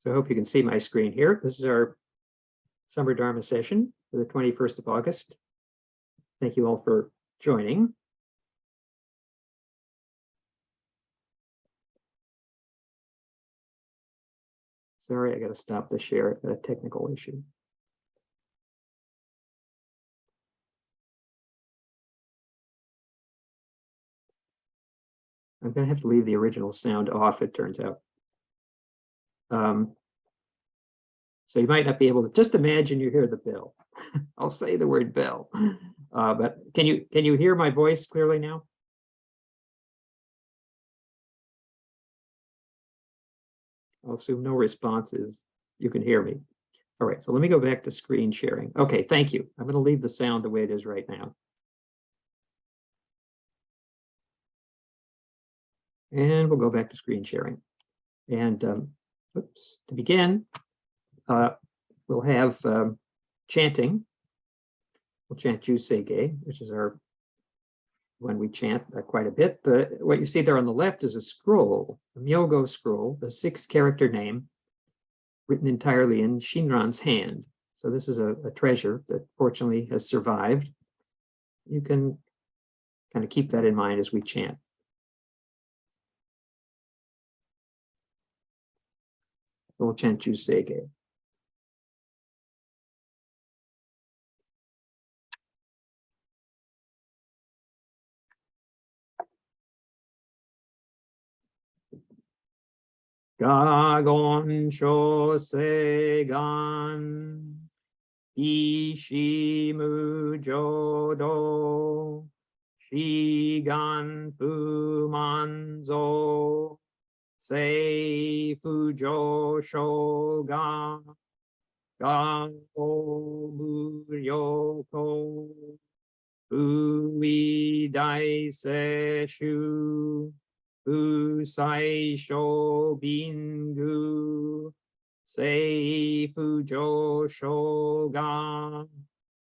So I hope you can see my screen here. This is our summer Dharma session for the 21st of August. Thank you all for joining. Sorry, I got to stop the share. I've got a technical issue. I'm going to have to leave the original sound off, it turns out. So you might not be able to just imagine you hear the bell. I'll say the word bell. But can you hear my voice clearly now? I'll assume no responses. You can hear me. All right, so let me go back to screen sharing. Okay, thank you. I'm going to leave the sound the way it is right now. And we'll go back to screen sharing. And to begin, we'll have chanting. We'll chant Jusei, which is our when we chant quite a bit. What you see there on the left is a scroll, a Myogo scroll, the 6-character name, written entirely in Shinran's hand. So this is a treasure that fortunately has survived. You can kind of keep that in mind as we chant. We'll chant Jusei. Gagon shosegan ishimu jodo shigan fumanzo sei fujo shogan gao muryoko ui dai seshu Usai sho bingu sei fujo shogan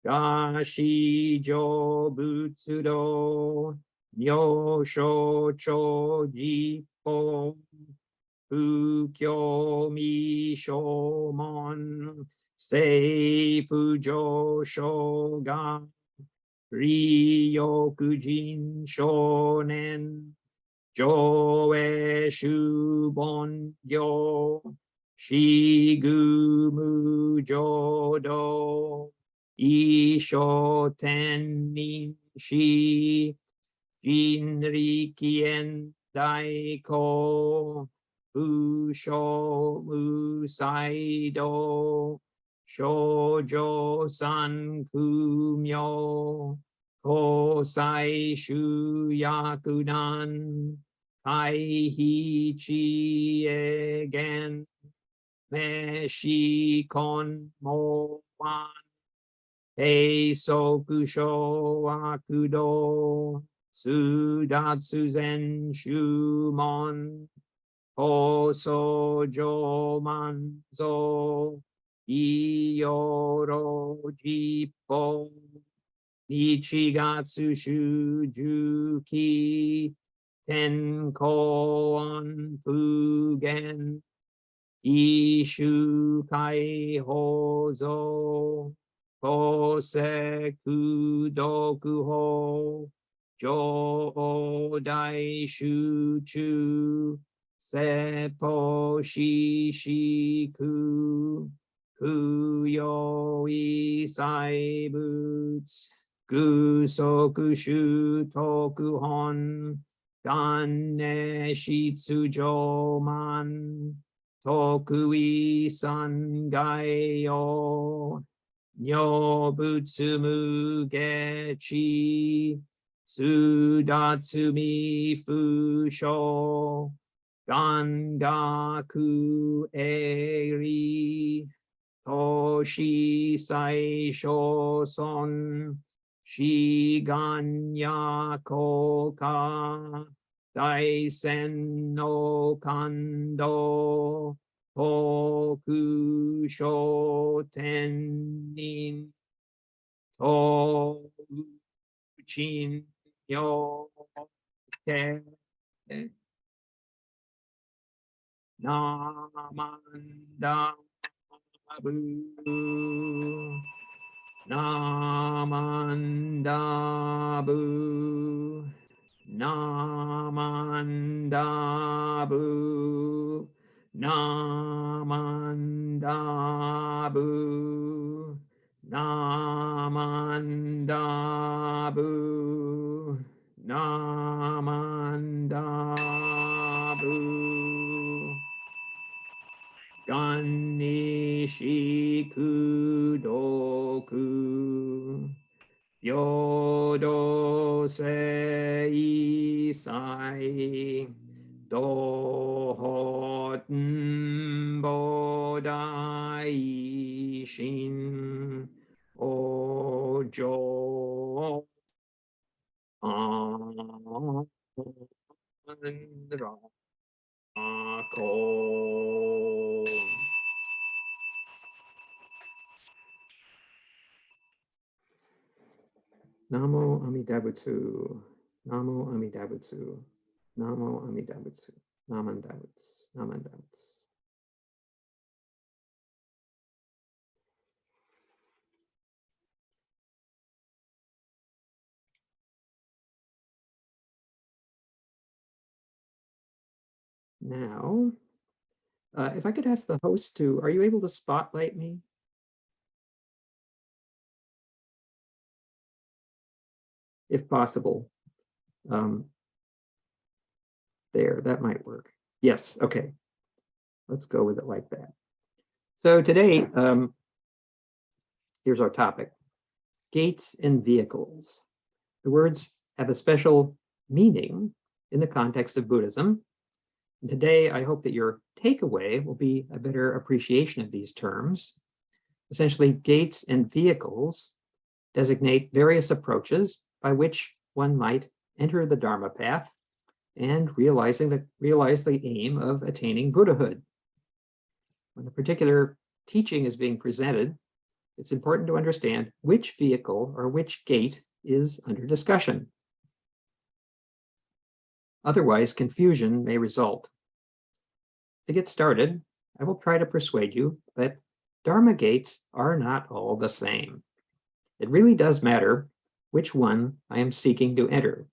gashi jo butsudo myosho cho jippo fukyo mi shomon sei fujo shogan ryokujin shonen Joe Shubon Yo Shigumu Jodo Isho Tenin Shi Jinrikien Daiko Usho Musaido Shoujo San Kumyo Kosai Shuyakudan Kaihi Chi again Meshi Kon Moan Te Sokusho Akudo Sudatsu Zen Shumon Koso Jomanzo Iyoro Jippo Ichigatsu Shujuki Tenkoan Fugen Ishu Kai Hozo Koseku Dokuho Jo Dai Shuchu Seppo Shishiku Kuyo Isai Boots Gusoku Shutoku Hon Ganne Shitsujo Man Tokui Sangayo Nyobutsumu Gechi Sudatsumi Fusho Gangaku Eri Toshi Saisho Son Shiganya Koka Daisen no Kando Toku Shotenin Tochin Yo Te namandabu, namandabu, namandabu, namandabu, namandabu, namandabu. Gannishi kudoku yodo sei sai dohoten bodai shin ojo anrako. Namo Amidabutsu, Namo Amidabutsu, Namo Amidabutsu, Namandabutsu, Namandabutsu. Now, if I could ask the host to, are you able to spotlight me? If possible. There, that might work. Yes, okay. Let's go with it like that. So today, here's our topic, gates and vehicles. The words have a special meaning in the context of Buddhism. And today, I hope that your takeaway will be a better appreciation of these terms. Essentially, gates and vehicles designate various approaches by which one might enter the Dharma path and realize the aim of attaining Buddhahood. When a particular teaching is being presented, it's important to understand which vehicle or which gate is under discussion. Otherwise, confusion may result. To get started, I will try to persuade you that Dharma gates are not all the same. It really does matter which one I am seeking to enter.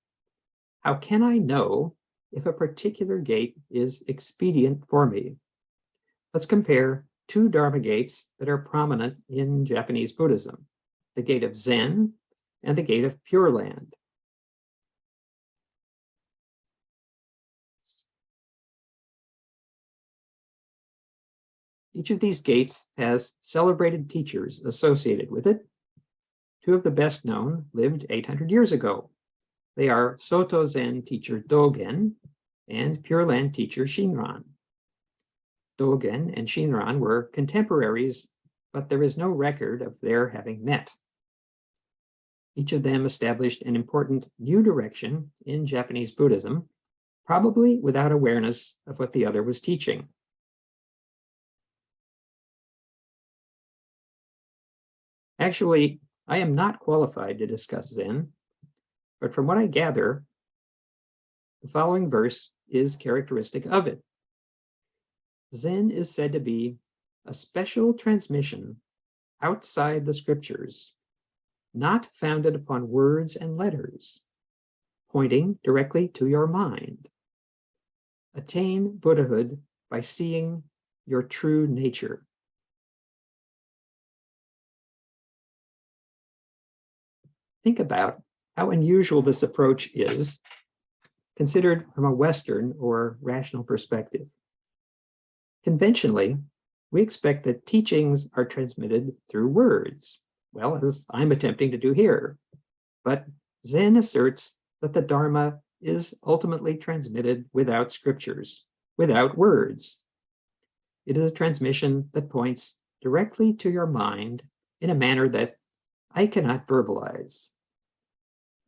How can I know if a particular gate is expedient for me? Let's compare two Dharma gates that are prominent in Japanese Buddhism, the gate of Zen and the gate of Pure Land. Each of these gates has celebrated teachers associated with it. Two of the best known lived 800 years ago. They are Soto Zen teacher Dogen and Pure Land teacher Shinran. Dogen and Shinran were contemporaries, but there is no record of their having met. Each of them established an important new direction in Japanese Buddhism, probably without awareness of what the other was teaching. Actually, I am not qualified to discuss Zen, but from what I gather, the following verse is characteristic of it. Zen is said to be a special transmission outside the scriptures, not founded upon words and letters, pointing directly to your mind. Attain Buddhahood by seeing your true nature. Think about how unusual this approach is, considered from a Western or rational perspective. Conventionally, we expect that teachings are transmitted through words, well, as I'm attempting to do here. But Zen asserts that the Dharma is ultimately transmitted without scriptures, without words. It is a transmission that points directly to your mind in a manner that I cannot verbalize.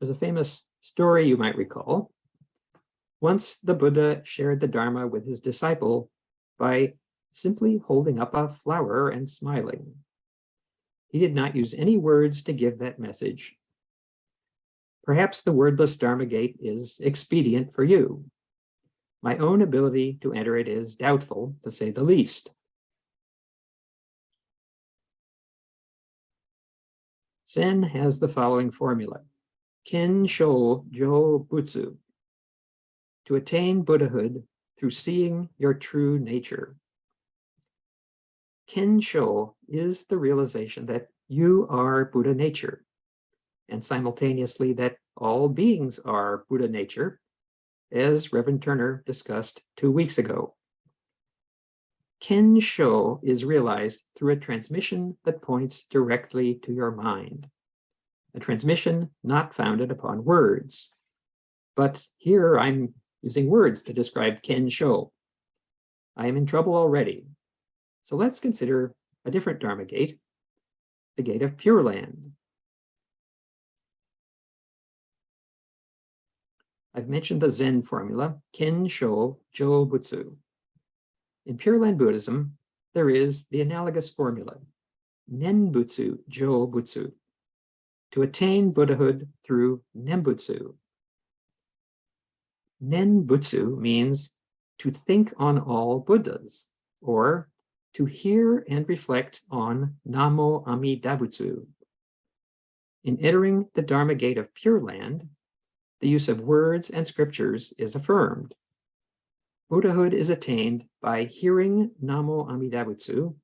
There's a famous story you might recall. Once the Buddha shared the Dharma with his disciple by simply holding up a flower and smiling. He did not use any words to give that message. Perhaps the wordless Dharma gate is expedient for you. My own ability to enter it is doubtful, to say the least. Zen has the following formula: Ken Sho Jo Butsu. To attain Buddhahood through seeing your true nature. Ken Sho is the realization that you are Buddha nature, and simultaneously that all beings are Buddha nature, as Reverend Turner discussed 2 weeks ago. Ken Sho is realized through a transmission that points directly to your mind, a transmission not founded upon words. But here I'm using words to describe Ken Sho. I am in trouble already. So let's consider a different Dharma gate, the gate of Pure Land. I've mentioned the Zen formula, Ken Sho Jo Butsu. In Pure Land Buddhism, there is the analogous formula, Nenbutsu Jo Butsu, to attain Buddhahood through Nembutsu. Nenbutsu means to think on all Buddhas, or to hear and reflect on Namo Amidabutsu. In entering the Dharma gate of Pure Land, the use of words and scriptures is affirmed. Buddhahood is attained by hearing Namo Amidabutsu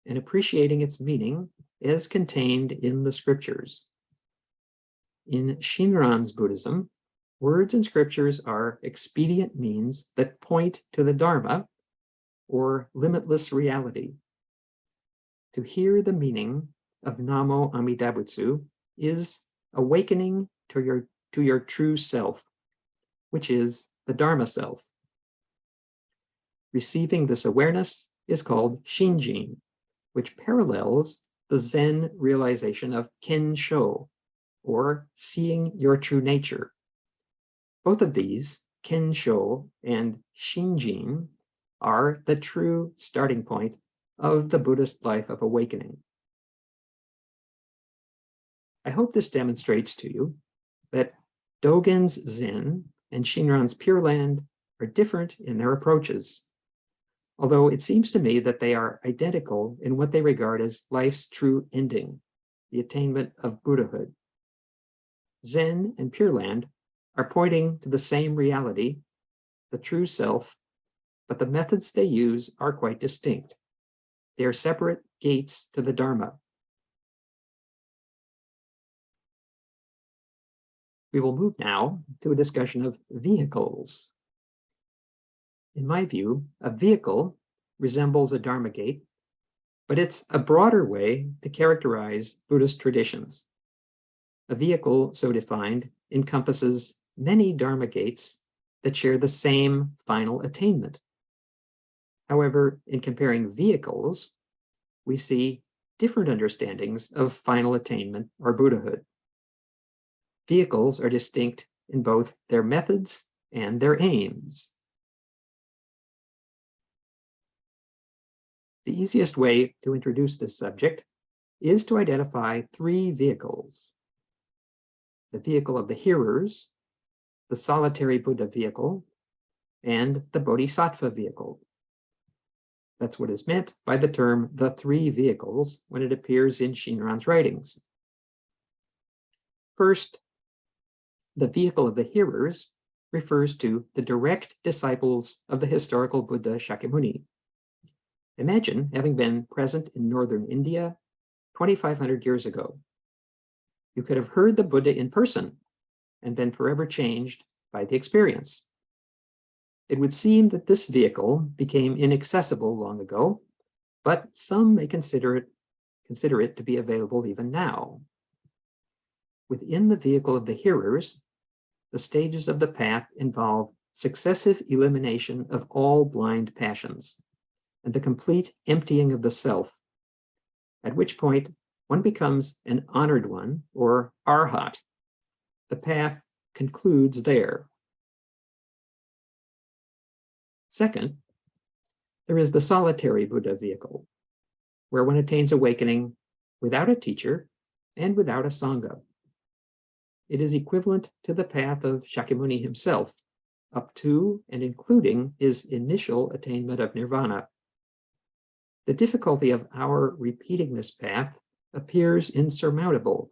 and appreciating its meaning as contained in the scriptures. In Shinran's Buddhism, words and scriptures are expedient means that point to the Dharma, or limitless reality. To hear the meaning of Namo Amidabutsu is awakening to your true self, which is the Dharma self. Receiving this awareness is called Shinjin, which parallels the Zen realization of Ken Sho, or seeing your true nature. Both of these, Ken Sho and Shinjin, are the true starting point of the Buddhist life of awakening. I hope this demonstrates to you that Dogen's Zen and Shinran's Pure Land are different in their approaches, although it seems to me that they are identical in what they regard as life's true ending, the attainment of Buddhahood. Zen and Pure Land are pointing to the same reality, the true self, but the methods they use are quite distinct. They are separate gates to the Dharma. We will move now to a discussion of vehicles. In my view, a vehicle resembles a Dharma gate, but it's a broader way to characterize Buddhist traditions. A vehicle, so defined, encompasses many Dharma gates that share the same final attainment. However, in comparing vehicles, we see different understandings of final attainment or Buddhahood. Vehicles are distinct in both their methods and their aims. The easiest way to introduce this subject is to identify 3 vehicles: the vehicle of the hearers, the solitary Buddha vehicle, and the Bodhisattva vehicle. That's what is meant by the term the 3 vehicles when it appears in Shinran's writings. First, the vehicle of the hearers refers to the direct disciples of the historical Buddha Shakyamuni. Imagine having been present in northern India 2,500 years ago. You could have heard the Buddha in person and been forever changed by the experience. It would seem that this vehicle became inaccessible long ago, but some may consider it to be available even now. Within the vehicle of the hearers, the stages of the path involve successive elimination of all blind passions and the complete emptying of the self, at which point one becomes an honored one, or arhat. The path concludes there. Second, there is the solitary Buddha vehicle, where one attains awakening without a teacher and without a sangha. It is equivalent to the path of Shakyamuni himself, up to and including his initial attainment of nirvana. The difficulty of our repeating this path appears insurmountable,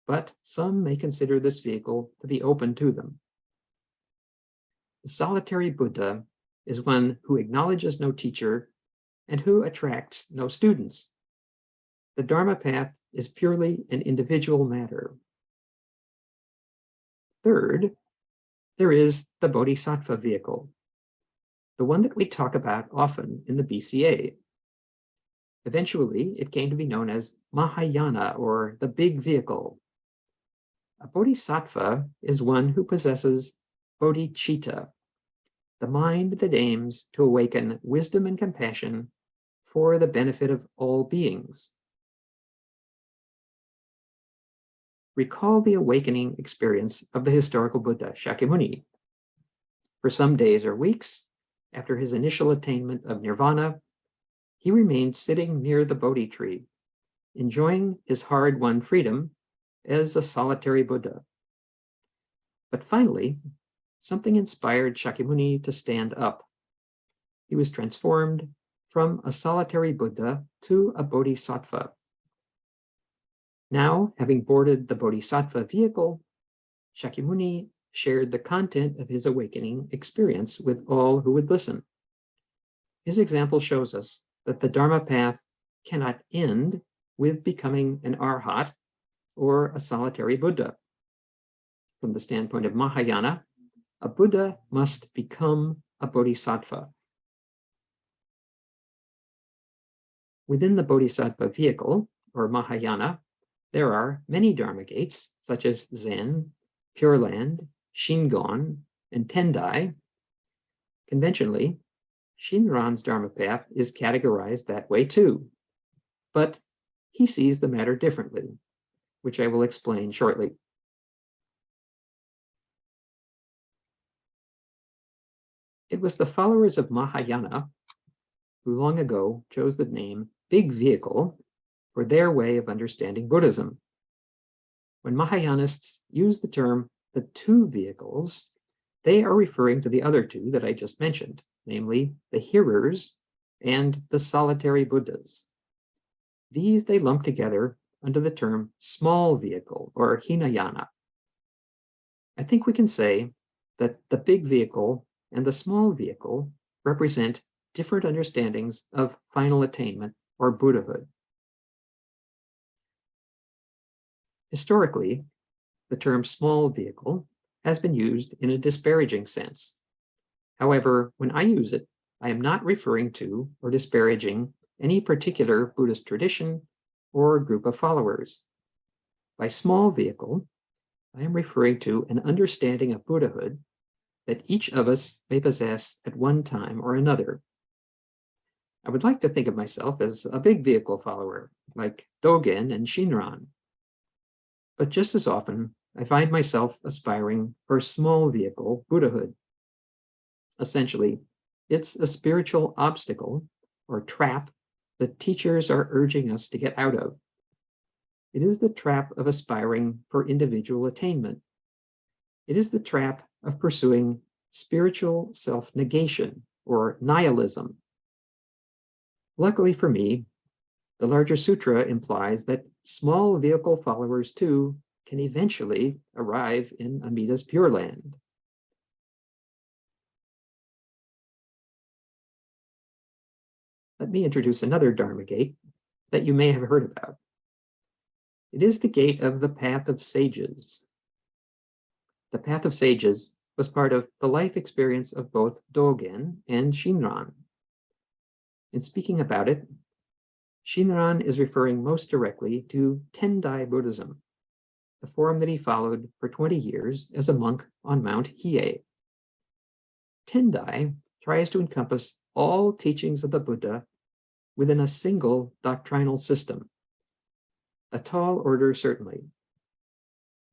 but some may consider this vehicle to be open to them. The solitary Buddha is one who acknowledges no teacher and who attracts no students. The Dharma path is purely an individual matter. Third, there is the Bodhisattva Vehicle, the one that we talk about often in the BCA. Eventually, it came to be known as Mahayana, or the Big Vehicle. A Bodhisattva is one who possesses bodhicitta, the mind that aims to awaken wisdom and compassion for the benefit of all beings. Recall the awakening experience of the historical Buddha, Shakyamuni. For some days or weeks, after his initial attainment of nirvana, he remained sitting near the Bodhi tree, enjoying his hard-won freedom as a solitary Buddha. But finally, something inspired Shakyamuni to stand up. He was transformed from a solitary Buddha to a Bodhisattva. Now, having boarded the Bodhisattva vehicle, Shakyamuni shared the content of his awakening experience with all who would listen. His example shows us that the Dharma path cannot end with becoming an arhat or a solitary Buddha. From the standpoint of Mahayana, a Buddha must become a Bodhisattva. Within the Bodhisattva vehicle, or Mahayana, there are many Dharma gates, such as Zen, Pure Land, Shingon, and Tendai. Conventionally, Shinran's Dharma path is categorized that way too, but he sees the matter differently, which I will explain shortly. It was the followers of Mahayana who long ago chose the name Big Vehicle for their way of understanding Buddhism. When Mahayanists use the term the two vehicles, they are referring to the other two that I just mentioned, namely the hearers and the solitary Buddhas. These they lump together under the term small vehicle, or Hinayana. I think we can say that the big vehicle and the small vehicle represent different understandings of final attainment or Buddhahood. Historically, the term small vehicle has been used in a disparaging sense. However, when I use it, I am not referring to or disparaging any particular Buddhist tradition or group of followers. By small vehicle, I am referring to an understanding of Buddhahood that each of us may possess at one time or another. I would like to think of myself as a big vehicle follower, like Dogen and Shinran. But just as often, I find myself aspiring for small vehicle Buddhahood. Essentially, it's a spiritual obstacle or trap that teachers are urging us to get out of. It is the trap of aspiring for individual attainment. It is the trap of pursuing spiritual self-negation or nihilism. Luckily for me, the larger sutra implies that small vehicle followers too can eventually arrive in Amida's Pure Land. Let me introduce another Dharma gate that you may have heard about. It is the gate of the Path of Sages. The Path of Sages was part of the life experience of both Dogen and Shinran. In speaking about it, Shinran is referring most directly to Tendai Buddhism, the form that he followed for 20 years as a monk on Mount Hiei. Tendai tries to encompass all teachings of the Buddha within a single doctrinal system. A tall order, certainly.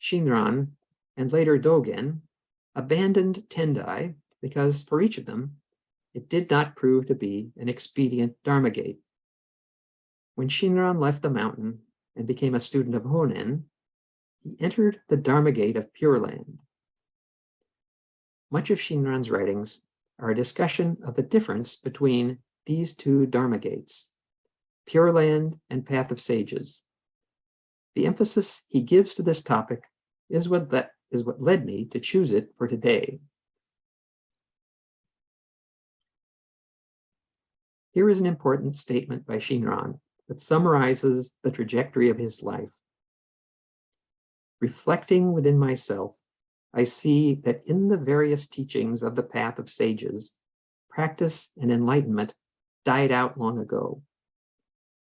Shinran and later Dogen abandoned Tendai because for each of them, it did not prove to be an expedient Dharma gate. When Shinran left the mountain and became a student of Honen, he entered the Dharma gate of Pure Land. much of Shinran's writings are a discussion of the difference between these two Dharma gates, Pure Land and Path of Sages. The emphasis he gives to this topic is what led me to choose it for today. Here is an important statement by Shinran that summarizes the trajectory of his life. Reflecting within myself, I see that in the various teachings of the Path of Sages, practice and enlightenment died out long ago.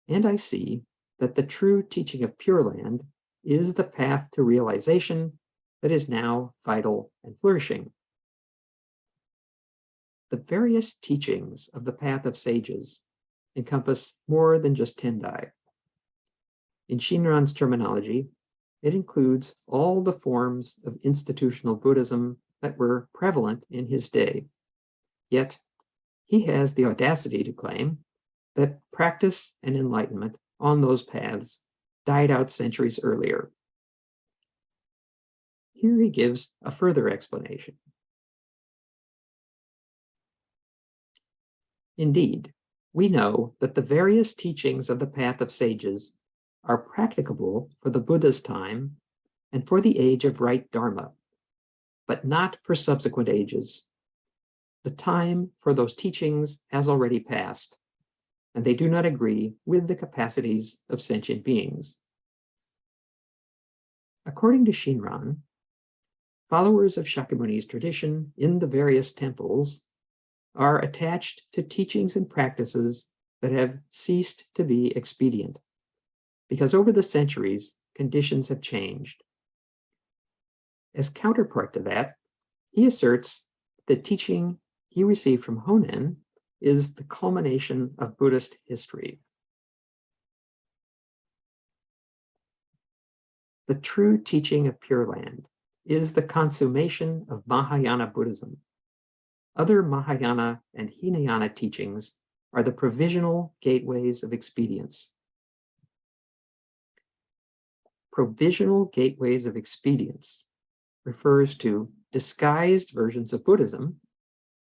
And I see that the true teaching of Pure Land is the path to realization that is now vital and flourishing. The various teachings of the Path of Sages encompass more than just Tendai. In Shinran's terminology, it includes all the forms of institutional Buddhism that were prevalent in his day. Yet, he has the audacity to claim that practice and enlightenment on those paths died out centuries earlier. Here he gives a further explanation. Indeed, we know that the various teachings of the Path of Sages are practicable for the Buddha's time and for the age of right Dharma, but not for subsequent ages. The time for those teachings has already passed, and they do not agree with the capacities of sentient beings. According to Shinran, followers of Shakyamuni's tradition in the various temples are attached to teachings and practices that have ceased to be expedient, because over the centuries, conditions have changed. As counterpart to that, he asserts that teaching he received from Honen is the culmination of Buddhist history. The true teaching of Pure Land is the consummation of Mahayana Buddhism. Other Mahayana and Hinayana teachings are the provisional gateways of expedience. Provisional gateways of expedience refers to disguised versions of Buddhism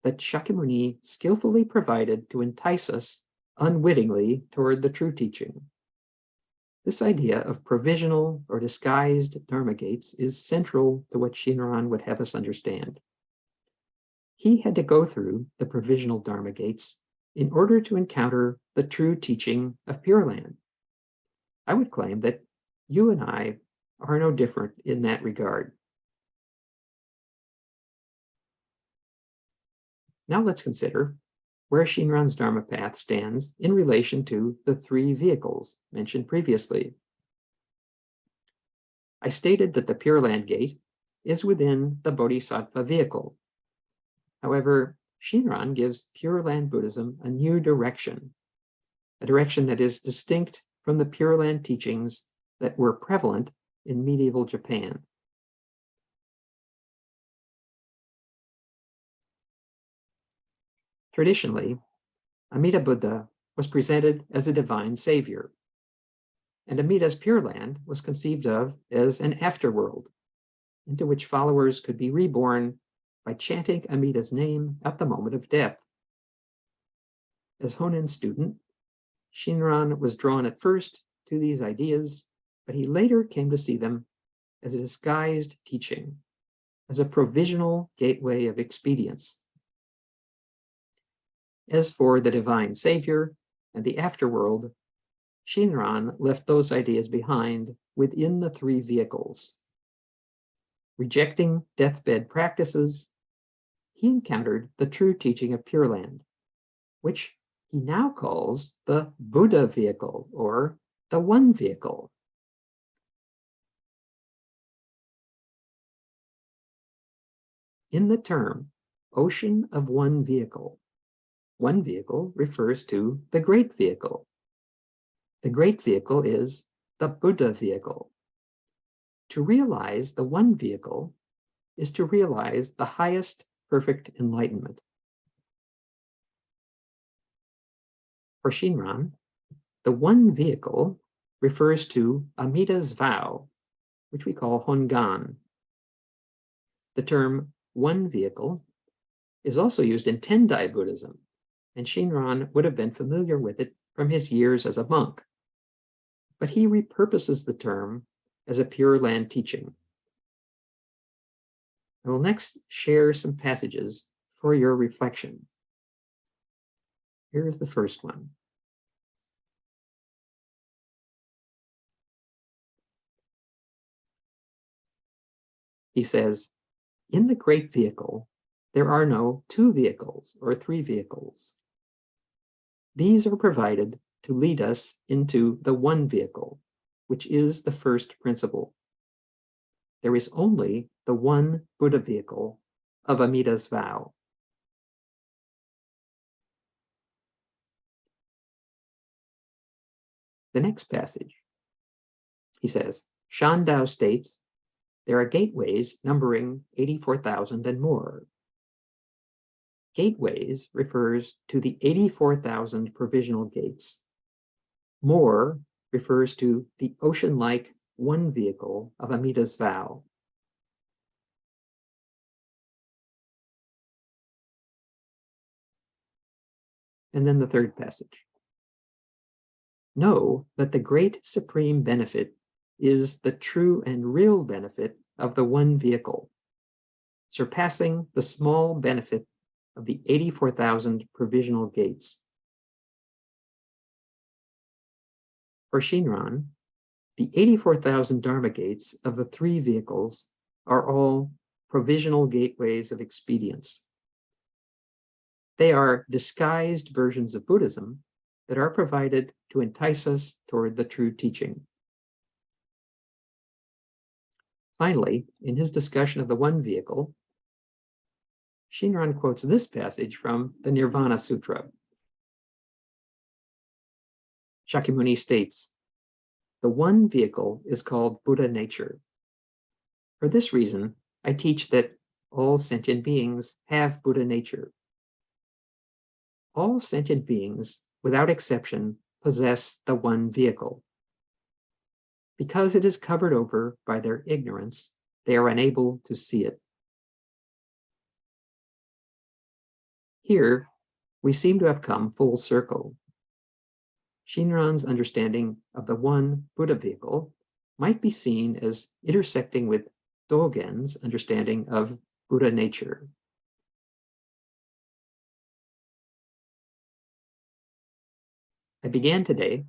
that Shakyamuni skillfully provided to entice us unwittingly toward the true teaching. This idea of provisional or disguised Dharma gates is central to what Shinran would have us understand. He had to go through the provisional Dharma gates in order to encounter the true teaching of Pure Land. I would claim that you and I are no different in that regard. Now let's consider where Shinran's Dharma path stands in relation to the three vehicles mentioned previously. I stated that the Pure Land gate is within the Bodhisattva Vehicle. However, Shinran gives Pure Land Buddhism a new direction, a direction that is distinct from the Pure Land teachings that were prevalent in medieval Japan. Traditionally, Amida Buddha was presented as a divine savior, and Amida's Pure Land was conceived of as an afterworld, into which followers could be reborn by chanting Amida's name at the moment of death. As Honen's student, Shinran was drawn at first to these ideas, but he later came to see them as a disguised teaching, as a provisional gateway of expedience. As for the divine savior and the afterworld, Shinran left those ideas behind within the three vehicles. Rejecting deathbed practices, he encountered the true teaching of Pure Land, which he now calls the Buddha Vehicle, or the One Vehicle. In the term Ocean of One Vehicle refers to the Great Vehicle. The Great Vehicle is the Buddha Vehicle. To realize the One Vehicle is to realize the highest perfect enlightenment. For Shinran, the One Vehicle refers to Amida's vow, which we call Hongan. The term one vehicle is also used in Tendai Buddhism, and Shinran would have been familiar with it from his years as a monk. But he repurposes the term as a Pure Land teaching. I will next share some passages for your reflection. Here is the first one. He says, in the great vehicle, there are no two vehicles or three vehicles. These are provided to lead us into the one vehicle, which is the first principle. There is only the one Buddha vehicle of Amida's vow. The next passage, he says, Shandao states, there are gateways numbering 84,000 and more. Gateways refers to the 84,000 provisional gates. More refers to the ocean-like one vehicle of Amida's vow. And then the third passage. Know that the great supreme benefit is the true and real benefit of the one vehicle, surpassing the small benefit of the 84,000 provisional gates. For Shinran, the 84,000 Dharma gates of the three vehicles are all provisional gateways of expedience. They are disguised versions of Buddhism that are provided to entice us toward the true teaching. Finally, in his discussion of the one vehicle, Shinran quotes this passage from the Nirvana Sutra. Shakyamuni states, the one vehicle is called Buddha nature. For this reason, I teach that all sentient beings have Buddha nature. All sentient beings, without exception, possess the one vehicle. Because it is covered over by their ignorance, they are unable to see it. Here, we seem to have come full circle. Shinran's understanding of the one Buddha vehicle might be seen as intersecting with Dogen's understanding of Buddha nature. I began today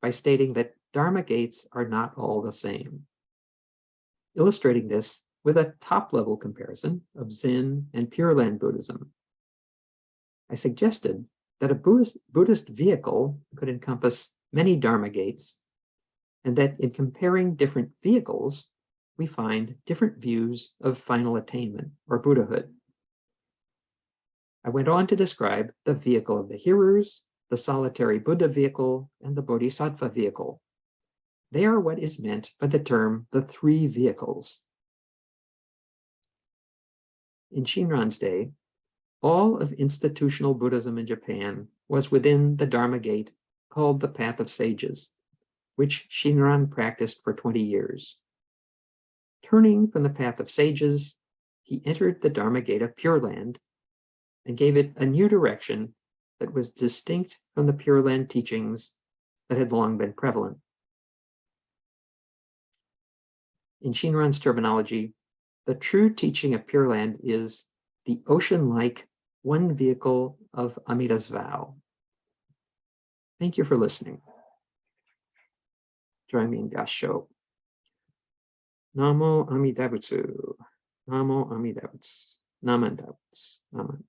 by stating that Dharma gates are not all the same, illustrating this with a top-level comparison of Zen and Pure Land Buddhism. I suggested that a Buddhist vehicle could encompass many Dharma gates, and that in comparing different vehicles, we find different views of final attainment or Buddhahood. I went on to describe the vehicle of the hearers, the solitary Buddha vehicle, and the Bodhisattva vehicle. They are what is meant by the term the three vehicles. In Shinran's day, all of institutional Buddhism in Japan was within the Dharma gate called the Path of Sages, which Shinran practiced for 20 years. Turning from the Path of Sages, he entered the Dharma gate of Pure Land and gave it a new direction that was distinct from the Pure Land teachings that had long been prevalent. In Shinran's terminology, the true teaching of Pure Land is the ocean-like one vehicle of Amida's vow. Thank you for listening. Join me in Gassho. Namo Amida Butsu. Namo Amida Butsu. Naman Butsu. Naman.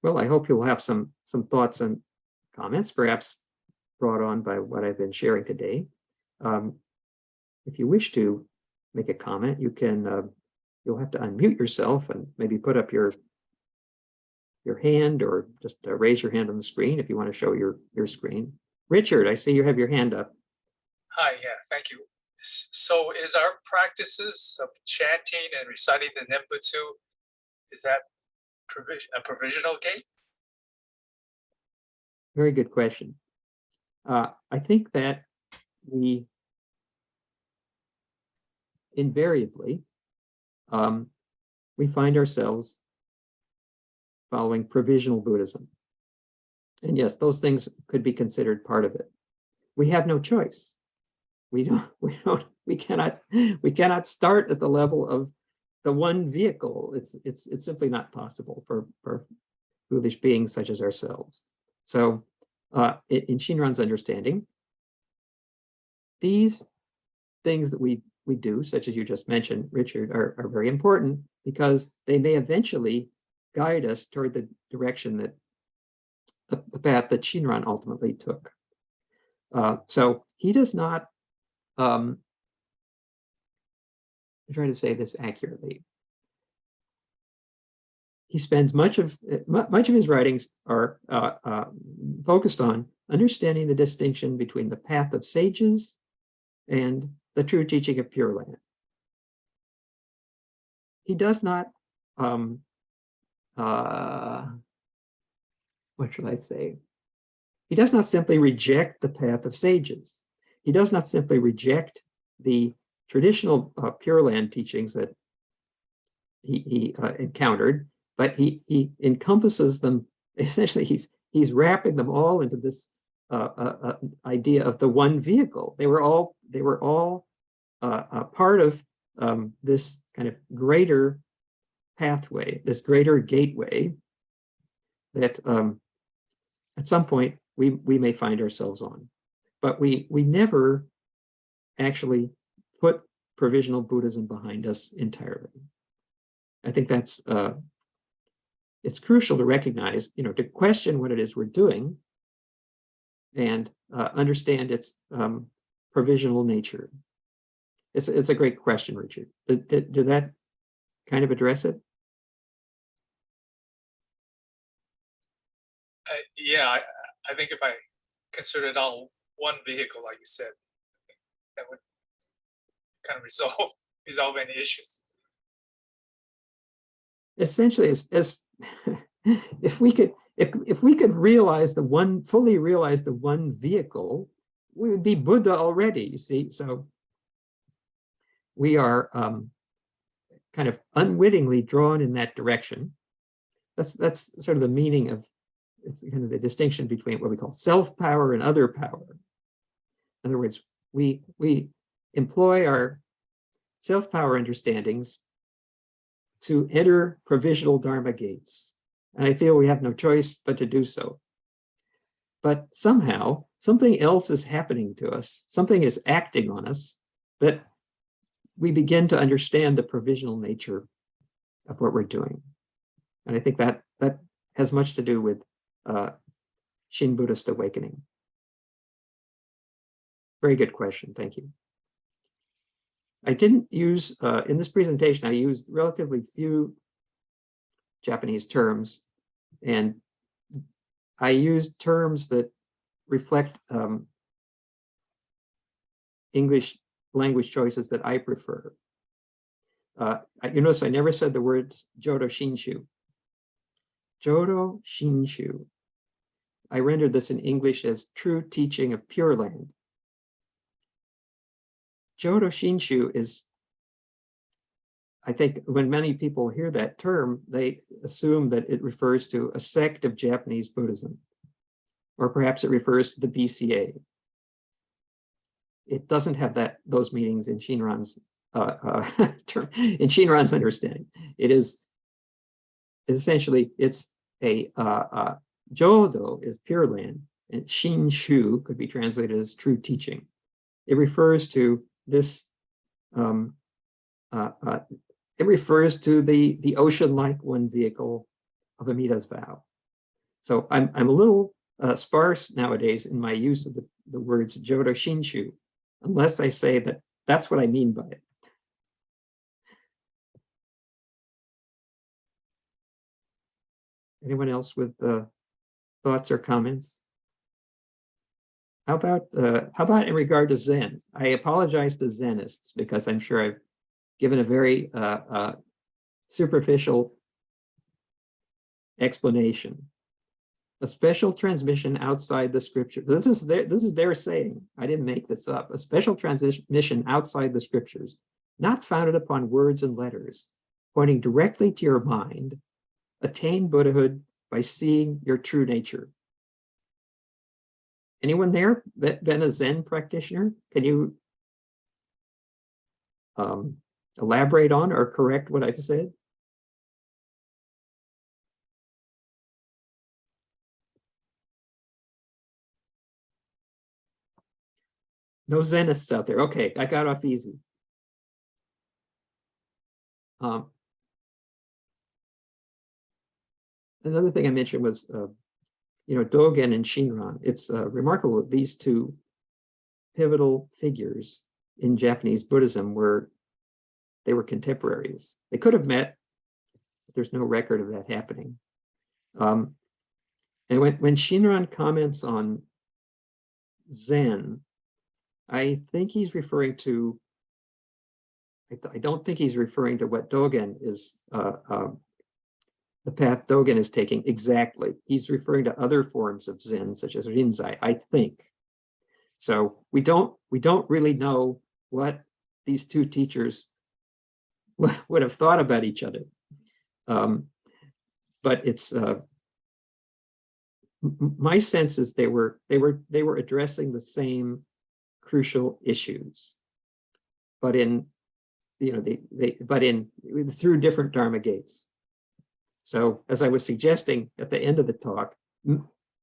Well, I hope you'll have some thoughts and comments, perhaps brought on by what I've been sharing today. If you wish to make a comment, you can. You'll have to unmute yourself and maybe put up your hand, or just raise your hand on the screen if you want to show your screen. Richard, I see you have your hand up. Hi, yeah, thank you. So is our practices of chanting and reciting the Nembutsu, is that a provisional gate? Very good question. I think that we invariably, we find ourselves following provisional Buddhism. And yes, those things could be considered part of it. We have no choice. We cannot start at the level of the one vehicle. It's simply not possible for foolish beings such as ourselves. So in Shinran's understanding, these things that we do, such as you just mentioned, Richard, are very important because they may eventually guide us toward the direction that the path that Shinran ultimately took. So he does not, I'm trying to say this accurately. He spends much of his writings are focused on understanding the distinction between the path of sages and the true teaching of Pure Land. He does not, what should I say? He does not simply reject the path of sages. He does not simply reject the traditional Pure Land teachings that he encountered, but he encompasses them. Essentially, he's wrapping them all into this idea of the one vehicle. They were all part of this kind of greater pathway, this greater gateway that at some point we may find ourselves on. But we never actually put provisional Buddhism behind us entirely. I think that's it's crucial to recognize, to question what it is we're doing and understand its provisional nature. It's a great question, Richard. Did that kind of address it? Yeah, I think if I consider it all one vehicle, like you said, that would kind of resolve any issues. Essentially, as if we could fully realize the one vehicle, we would be Buddha already. You see, so we are kind of unwittingly drawn in that direction. That's sort of the meaning of, it's kind of the distinction between what we call self-power and other power. In other words, we employ our self-power understandings to enter provisional Dharma gates. And I feel we have no choice but to do so. But somehow, something else is happening to us. Something is acting on us that we begin to understand the provisional nature of what we're doing. And I think that has much to do with Shin Buddhist awakening. Very good question. Thank you. I didn't use, in this presentation, I used relatively few Japanese terms, and I used terms that reflect English language choices that I prefer. You notice I never said the word Jodo Shinshu. Jodo Shinshu. I rendered this in English as true teaching of Pure Land. Jodo Shinshu is, I think when many people hear that term, they assume that it refers to a sect of Japanese Buddhism, or perhaps it refers to the BCA. It doesn't have those meanings in Shinran's term, in Shinran's understanding. It is essentially, it's a Jodo is Pure Land, and Shinshu could be translated as true teaching. It refers to this. It refers to the ocean-like one vehicle of Amida's vow. So I'm a little sparse nowadays in my use of the words Jodo Shinshu, unless I say that that's what I mean by it. Anyone else with thoughts or comments? How about in regard to Zen? I apologize to Zenists because I'm sure I've given a very superficial explanation. A special transmission outside the scripture. This is their saying. I didn't make this up. A special transmission outside the scriptures, not founded upon words and letters, pointing directly to your mind. Attain Buddhahood by seeing your true nature. Anyone there been a Zen practitioner? Can you elaborate on or correct what I've said? No Zenists out there. Okay, I got off easy. Another thing I mentioned was, Dogen and Shinran. It's remarkable that these two pivotal figures in Japanese Buddhism were contemporaries. They could have met, but there's no record of that happening. And when Shinran comments on Zen, I think he's referring to, I don't think he's referring to what Dogen is, the path Dogen is taking exactly. He's referring to other forms of Zen, such as Rinzai, I think. So we don't really know what these two teachers would have thought about each other. But it's my sense is they were addressing the same crucial issues, but through different Dharma gates. So as I was suggesting at the end of the talk,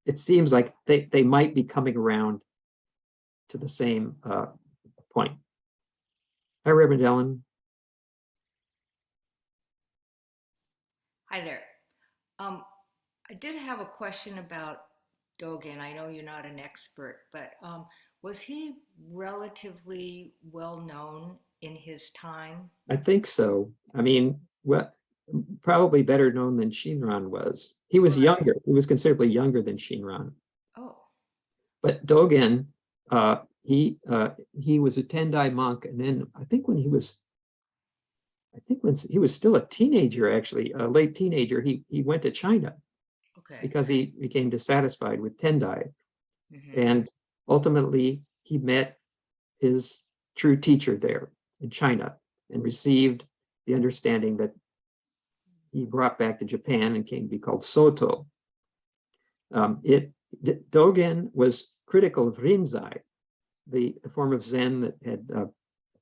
it seems like they might be coming around to the same point. Hi, Reverend Ellen. Hi there. I did have a question about Dogen. I know you're not an expert, but was he relatively well known in his time? I think so. I mean, probably better known than Shinran was. He was younger. He was considerably younger than Shinran. Oh. But Dogen, he was a Tendai monk, and then I think when he was still a teenager, actually, a late teenager, he went to China. Okay. Because he became dissatisfied with Tendai. Mm-hmm. And ultimately, he met his true teacher there in China and received the understanding that he brought back to Japan and came to be called Soto. Dogen was critical of Rinzai, the form of Zen that had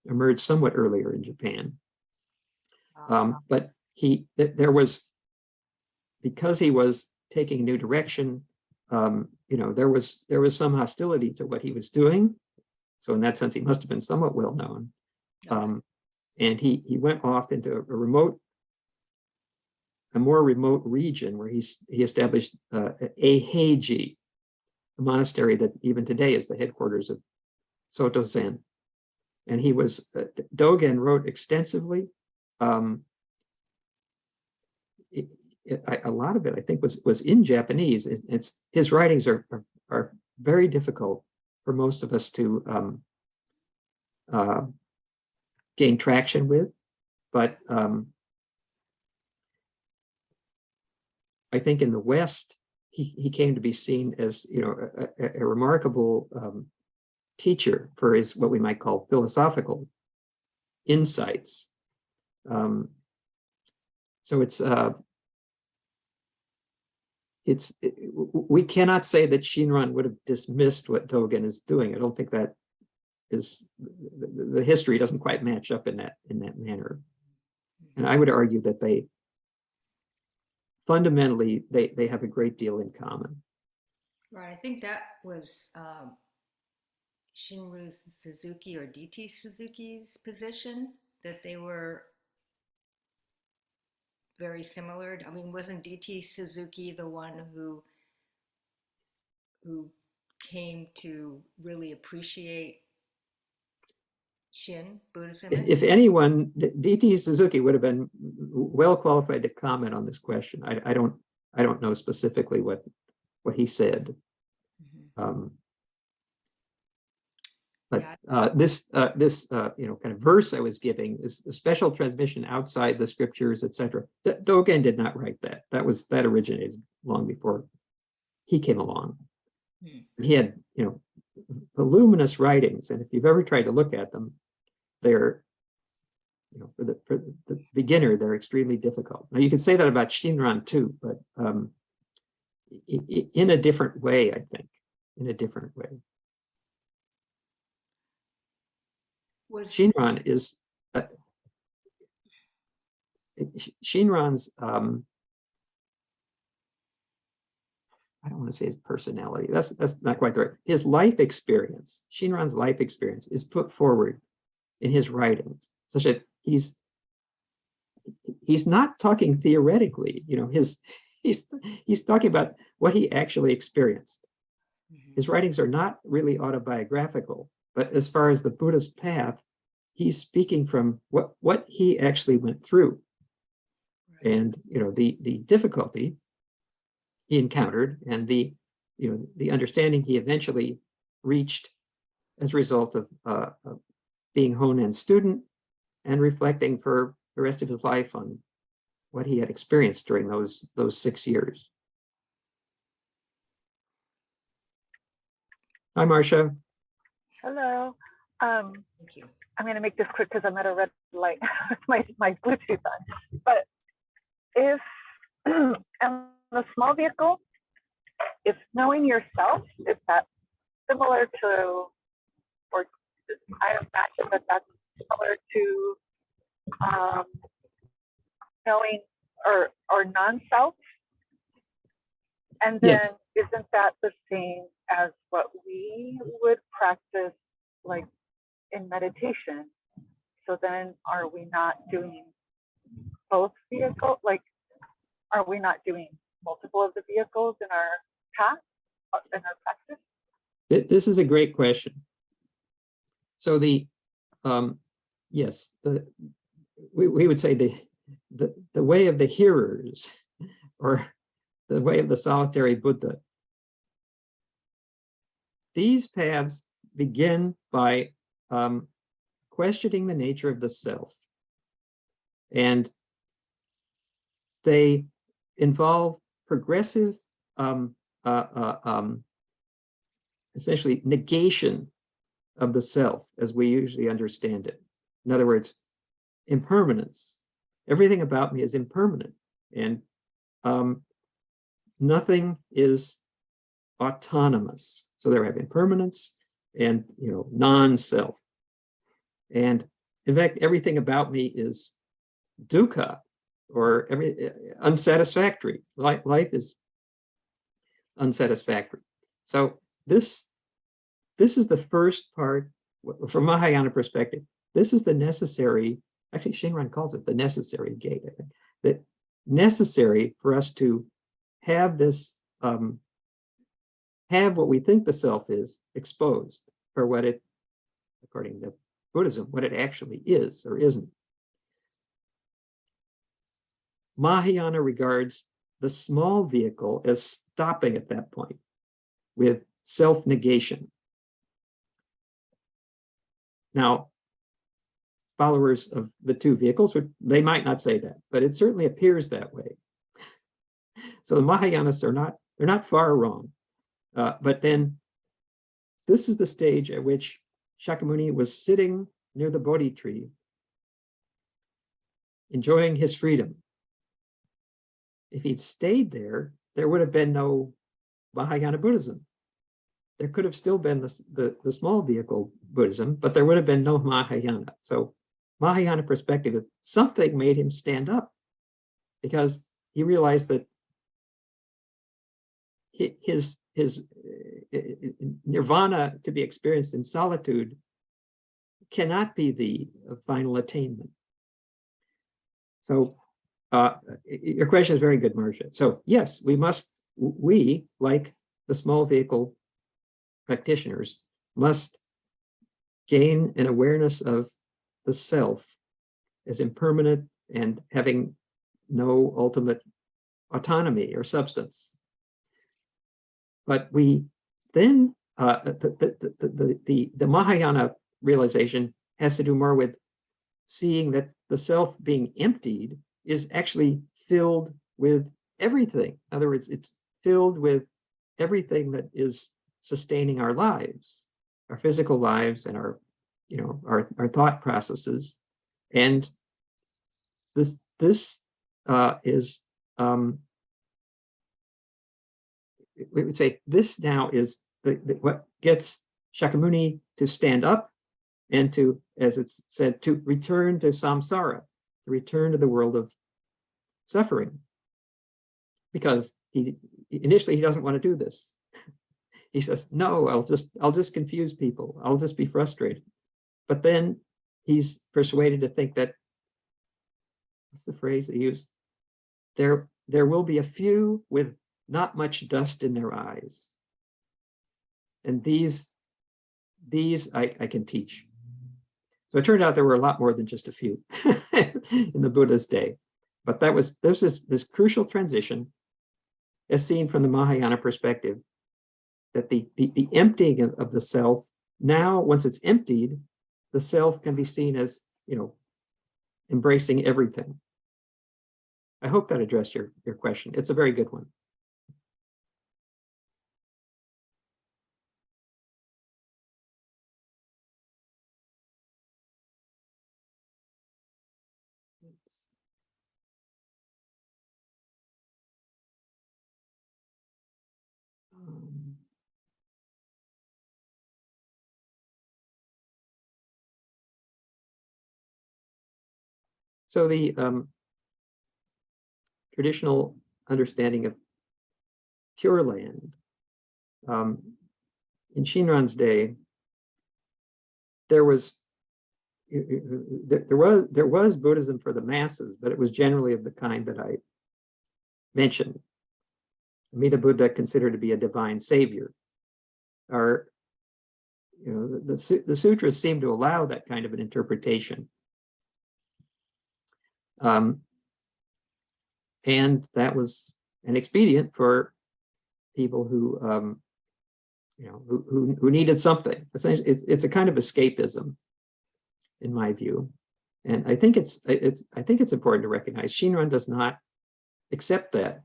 emerged somewhat earlier in Japan. But because he was taking a new direction, there was some hostility to what he was doing. So in that sense, he must have been somewhat well known. And he went off into a more remote region where he established Eiheiji, a monastery that even today is the headquarters of Soto Zen. And Dogen wrote extensively. A lot of it, I think, was in Japanese. His writings are very difficult for most of us to gain traction with, but I think in the West he came to be seen as a remarkable teacher for his what we might call philosophical insights. So we cannot say that Shinran would have dismissed what Dogen is doing. I don't think that is the history doesn't quite match up in that manner. And I would argue that they fundamentally they have a great deal in common. Right. I think that was Shinru Suzuki or DT Suzuki's position, that they were very similar. I mean, wasn't DT Suzuki the one who came to really appreciate Shin Buddhism? If anyone, DT Suzuki would have been well qualified to comment on this question. I don't know specifically what he said. Mm-hmm. But Yeah. this kind of verse I was giving is a special transmission outside the scriptures, etc. Dogen did not write that. That originated long before he came along. He had, voluminous writings, and if you've ever tried to look at them, they're, for the beginner, they're extremely difficult. Now you can say that about Shinran too, but in a different way, I think, in a different way. Shinran is Shinran's I don't want to say his personality. That's not quite the right. His life experience, Shinran's life experience, is put forward in his writings, such that he's not talking theoretically. He's talking about what he actually experienced. His writings are not really autobiographical, but as far as the Buddhist path, he's speaking from what he actually went through, and the difficulty he encountered, and the understanding he eventually reached as a result of being Honen student and reflecting for the rest of his life on what he had experienced during those 6 years. Hi, Marcia. Hello. Thank you. I'm going to make this quick because I'm at a red light with my Bluetooth on. But if on the small vehicle, if knowing yourself, is that similar to, or I imagine that's similar to knowing or non-self? And then Yes. Isn't that the same as what we would practice like in meditation? So then are we not doing both vehicles? Like, are we not doing multiple of the vehicles in our path, in our practice? This is a great question. So yes, we would say the way of the hearers, or the way of the solitary Buddha. These paths begin by questioning the nature of the self, and they involve progressive, essentially negation of the self as we usually understand it. In other words, impermanence. Everything about me is impermanent, and nothing is autonomous. So there I have impermanence and non-self. And in fact, everything about me is dukkha, or unsatisfactory. Life is unsatisfactory. So this is the first part, from Mahayana perspective. This is the necessary. Actually, Shinran calls it the necessary gate. I think that necessary for us to have this, have what we think the self is exposed for what it, according to Buddhism, what it actually is or isn't. Mahayana regards the small vehicle as stopping at that point with self-negation. Now, followers of the two vehicles, they might not say that, but it certainly appears that way. So the Mahayanists they're not far wrong. But then this is the stage at which Shakyamuni was sitting near the Bodhi tree, enjoying his freedom. If he'd stayed there, there would have been no Mahayana Buddhism. There could have still been the small vehicle Buddhism, but there would have been no Mahayana. So Mahayana perspective is something made him stand up, because he realized that his nirvana, to be experienced in solitude, cannot be the final attainment. So your question is very good, Marcia. So yes, we, like the small vehicle practitioners, must gain an awareness of the self as impermanent and having no ultimate autonomy or substance. But we then the Mahayana realization has to do more with seeing that the self being emptied is actually filled with everything. In other words, it's filled with everything that is sustaining our lives, our physical lives, and our thought processes. And this is we would say this now is what gets Shakyamuni to stand up and to, as it's said, to return to samsara, to return to the world of suffering. Because initially he doesn't want to do this. He says, no, I'll just confuse people. I'll just be frustrated. But then he's persuaded to think that, what's the phrase they use? There will be a few with not much dust in their eyes. And these I can teach. So it turned out there were a lot more than just a few in the Buddha's day. But there's this crucial transition, as seen from the Mahayana perspective, that the emptying of the self, now once it's emptied, the self can be seen as, embracing everything. I hope that addressed your question. It's a very good one. So the traditional understanding of Pure Land, in Shinran's day, there was Buddhism for the masses, but it was generally of the kind that I mentioned. Amida Buddha considered to be a divine savior. The sutras seem to allow that kind of an interpretation. And that was an expedient for people who needed something. Essentially, it's a kind of escapism, in my view. And I think it's important to recognize Shinran does not accept that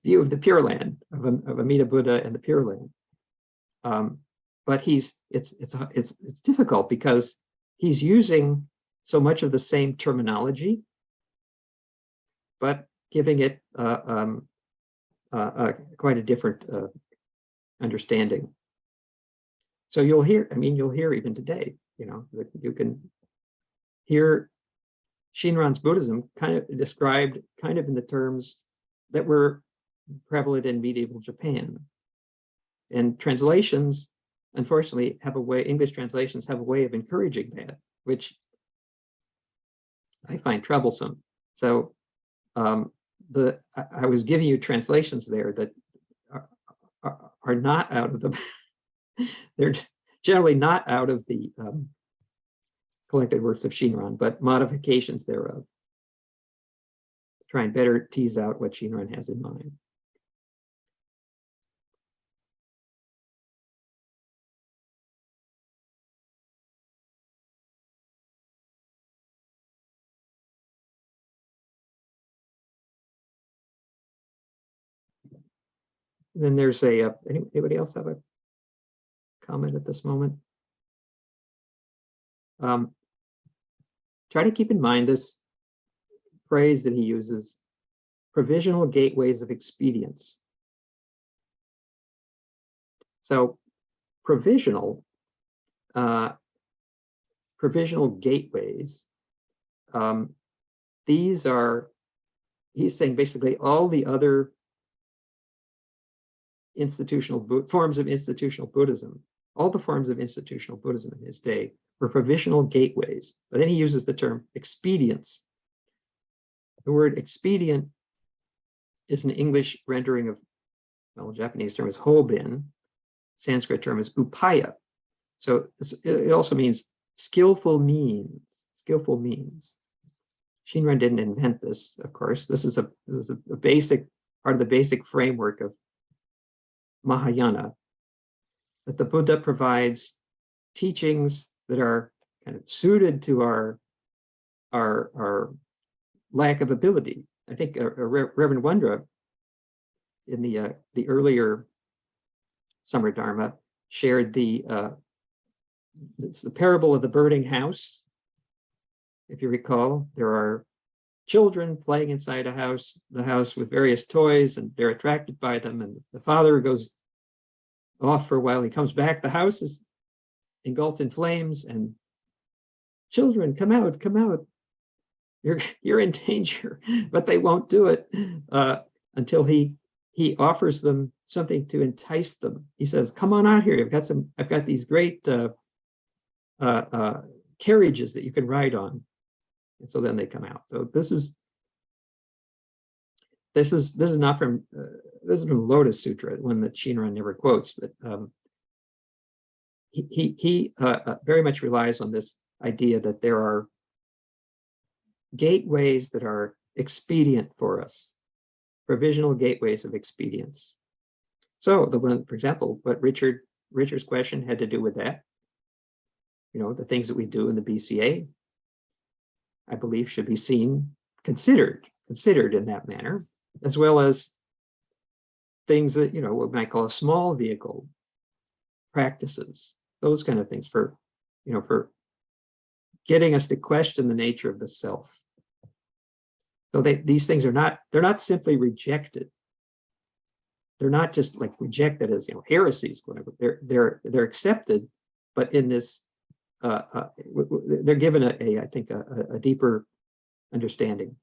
view of the Pure Land, of Amida Buddha and the Pure Land. But it's difficult because he's using so much of the same terminology, but giving it quite a different understanding. So you'll hear even today, that you can hear Shinran's Buddhism kind of described kind of in the terms that were prevalent in medieval Japan. And translations, unfortunately, English translations have a way of encouraging that, which I find troublesome. So I was giving you translations there that are not out of the, they're generally not out of the collected works of Shinran, but modifications thereof, to try and better tease out what Shinran has in mind. Then there's anybody else have a comment at this moment? Try to keep in mind this phrase that he uses, provisional gateways of expedience. So provisional gateways, these are, he's saying basically all the other forms of institutional Buddhism, all the forms of institutional Buddhism in his day were provisional gateways. But then he uses the term expedience. The word expedient is an English rendering of, well, Japanese term is hobin, Sanskrit term is upaya. So it also means skillful means, skillful means. Shinran didn't invent this, of course. This is a basic part of the basic framework of Mahayana. that the Buddha provides teachings that are kind of suited to our lack of ability. I think Reverend Wondra in the earlier Summer Dharma shared it's the parable of the burning house. If you recall, there are children playing inside the house with various toys, and they're attracted by them, and the father goes off for a while. He comes back, the house is engulfed in flames, and children, come out, you're in danger. But they won't do it until he offers them something to entice them. He says, come on out here, I've got these great carriages that you can ride on. And so then they come out. So this is not from this is from Lotus Sutra, one that Shinran never quotes, but he very much relies on this idea that there are gateways that are expedient for us, provisional gateways of expedience. So the one, for example, what Richard's question had to do with that, the things that we do in the BCA, I believe should be considered in that manner, as well as things that, what we might call a small vehicle practices, those kind of things for getting us to question the nature of the self. So these things they're not simply rejected. They're not just like rejected as, heresies, whatever. They're accepted, but in this, they're given I think a deeper understanding.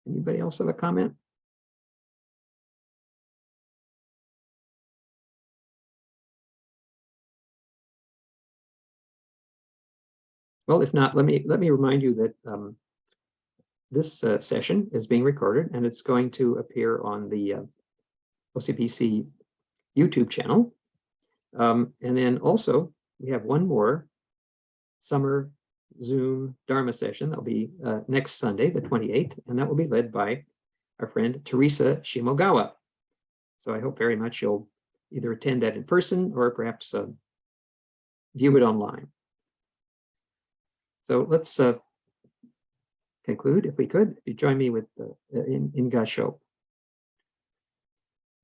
Anybody else have a comment? Well, if not, let me remind you that this session is being recorded, and it's going to appear on the OCBC YouTube channel. And then also, we have one more summer Zoom Dharma session that'll be next Sunday, the 28th, and that will be led by our friend Teresa Shimogawa. So I hope very much you'll either attend that in person or perhaps view it online. So let's conclude, if we could. If you join me with in Gasho.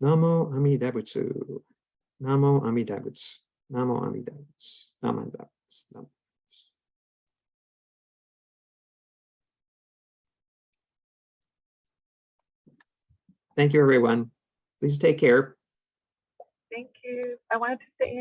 Namo Amida Butsu. Namo Amida Butsu. Namo Amida Butsu. Namo Amida Butsu. Thank you, everyone. Please take care. Thank you. I wanted to say